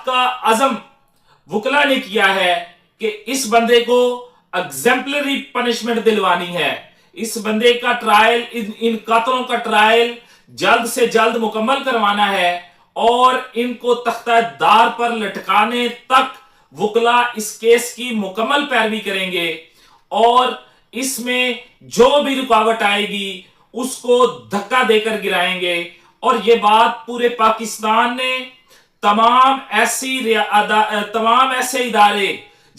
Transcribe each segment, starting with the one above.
का अज़म वकला ने किया है कि इस बंदे को एग्जेम्पलरी पनिशमेंट दिलवानी है। इस बंदे का ट्रायल, इन कातलों का ट्रायल जल्द से जल्द मुकम्मल करवाना है और इनको तख्ता दार पर लटकाने तक वकला इस केस की मुकम्मल पैरवी करेंगे और इसमें जो भी रुकावट आएगी उसको धक्का देकर गिराएंगे। और ये बात पूरे पाकिस्तान ने तमाम ऐसे इदारे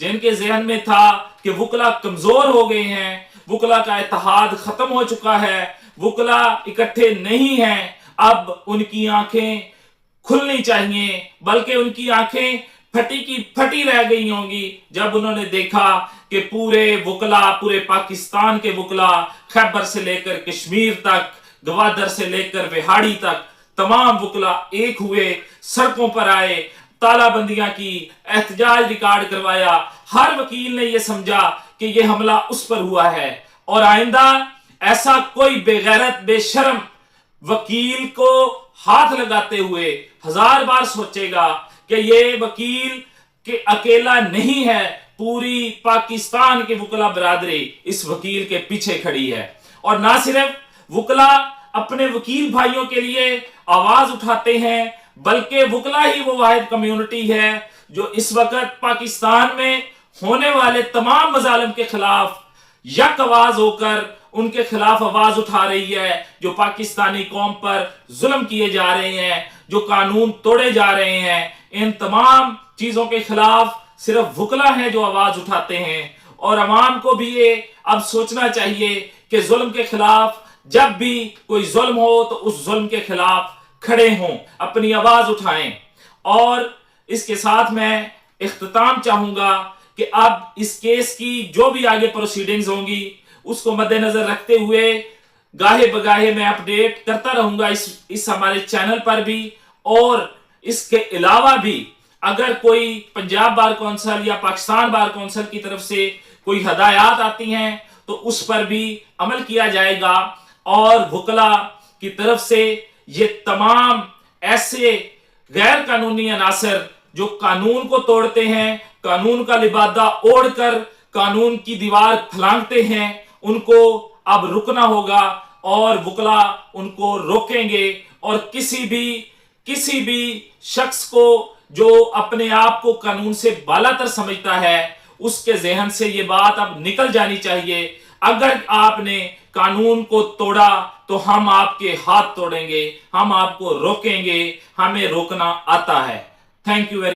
जिनके जहन में था कि वकला कमजोर हो गए हैं, वकला का इत्तेहाद खत्म हो चुका है, वकला इकट्ठे नहीं हैं, अब उनकी आंखें खुलनी चाहिए, बल्कि उनकी आंखें फटी की फटी रह गई होंगी जब उन्होंने देखा कि पूरे वकला, पूरे पाकिस्तान के वकला, खैबर से लेकर कश्मीर तक, गवादर से लेकर विहाड़ी तक तमाम वकला एक हुए, सड़कों पर आए, तालाबंदियां की, एहतजाज रिकॉर्ड करवाया। हर वकील ने यह समझा कि यह हमला उस पर हुआ है और आइंदा ऐसा कोई बेगैरत बेशर्म वकील को हाथ लगाते हुए 1000 बार सोचेगा कि ये वकील के अकेला नहीं है, पूरी पाकिस्तान की वकला बरादरी इस वकील के पीछे खड़ी है। और ना सिर्फ वकला अपने वकील भाइयों के लिए आवाज उठाते हैं, बल्कि वकला ही वो वाहिद कम्युनिटी है जो इस वक्त पाकिस्तान में होने वाले तमाम मजालिम के खिलाफ यक आवाज होकर उनके खिलाफ आवाज उठा रही है। जो पाकिस्तानी कौम पर जुल्म किए जा रहे हैं, जो कानून तोड़े जा रहे हैं, इन तमाम चीजों के खिलाफ सिर्फ वकला हैं जो आवाज उठाते हैं। और अवाम को भी ये अब सोचना चाहिए कि जुल्म के खिलाफ जब भी कोई जुल्म हो तो उस जुल्म के खिलाफ खड़े हों, अपनी आवाज उठाएं। और इसके साथ मैं इख्तिताम चाहूंगा कि अब इस केस की जो भी आगे प्रोसीडिंग्स होंगी उसको मद्देनजर रखते हुए गाहे बगाहे मैं अपडेट करता रहूंगा इस हमारे चैनल पर भी। और इसके अलावा भी अगर कोई पंजाब बार कौंसिल या पाकिस्तान बार कौंसिल की तरफ से कोई हदायत आती हैं तो उस पर भी अमल किया जाएगा। और वकला की तरफ से ये तमाम ऐसे गैर कानूनी अनासर जो कानून को तोड़ते हैं, कानून का लिबादा ओढ़कर कानून की दीवार फलांगते हैं, उनको अब रुकना होगा और वकला उनको रोकेंगे। और किसी भी शख्स को जो अपने आप को कानून से बालातर समझता है उसके जहन से ये बात अब निकल जानी चाहिए, अगर आपने कानून को तोड़ा तो हम आपके हाथ तोड़ेंगे, हम आपको रोकेंगे, हमें रोकना आता है। Thank you very